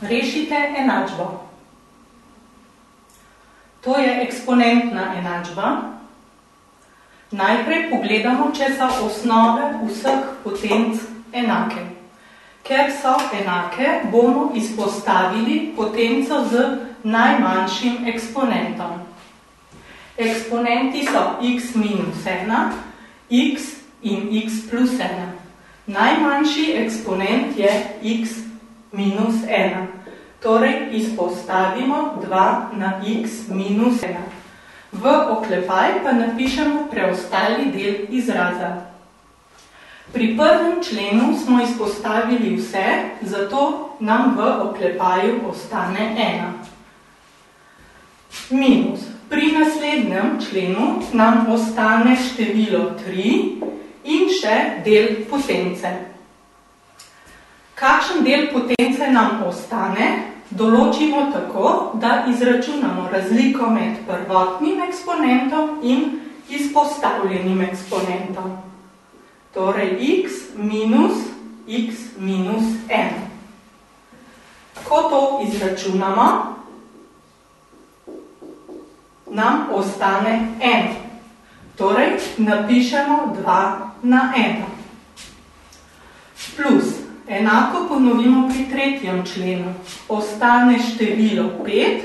Rešite enačbo. To je eksponentna enačba. Najprej pogledamo, če so osnove vseh potenc enake. Ker so enake, bomo izpostavili potenco z najmanjšim eksponentom. Eksponenti so x minus 1, x in x plus 1. Najmanjši eksponent je x minus 1. Torej izpostavimo 2 na x minus 1. V oklepaj pa napišemo preostali del izraza. Pri prvem členu smo izpostavili vse, zato nam v oklepaju ostane 1. Minus. Pri naslednjem členu nam ostane število 3 in še del potence. Kakšen del potence nam ostane? Določimo tako, da izračunamo razliko med prvotnim eksponentom in izpostavljenim eksponentom. Torej x minus 1. Ko to izračunamo, nam ostane 1. Torej napišemo 2 na 1. Plus. Enako ponovimo pri tretjem členu. Ostane število 5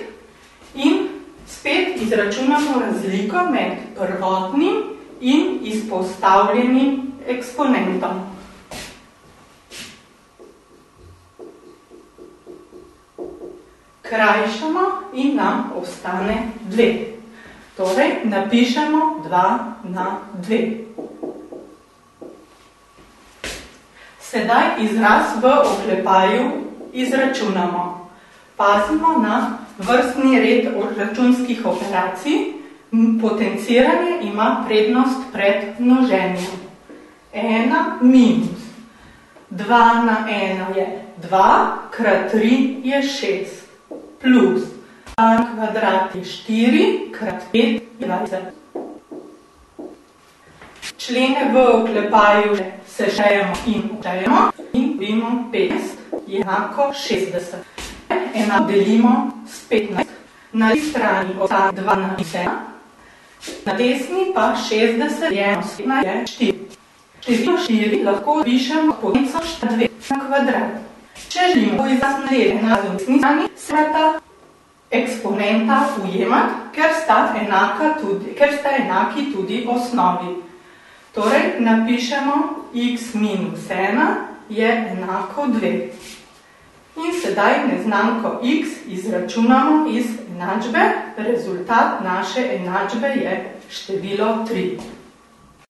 in spet izračunamo razliko med prvotnim in izpostavljenim eksponentom. Krajšamo in nam ostane 2. Torej napišemo 2 na 2. Sedaj izraz v oklepaju izračunamo. Pazimo na vrstni red računskih operacij. Potenciranje ima prednost pred množenjem. 1 minus 2 na 1 je 2, krat 3 je 6, plus 2 kvadrat je 4, krat 5 je 20. Člene v oklepaju sešejemo in odštejemo in dobimo 50 je enako 60. Enako delimo s 15. Na levi strani ostane 2 na 1, na desni pa 60 je 4. Število 4 lahko pišemo potenco 2 na kvadrat. Če želimo izraz na levi na desni strani, se mora ta eksponenta ujemati, ker sta enaki tudi osnovi. Torej, napišemo x minus 1 je enako 2. In sedaj neznanko x izračunamo iz enačbe. Rezultat naše enačbe je število 3.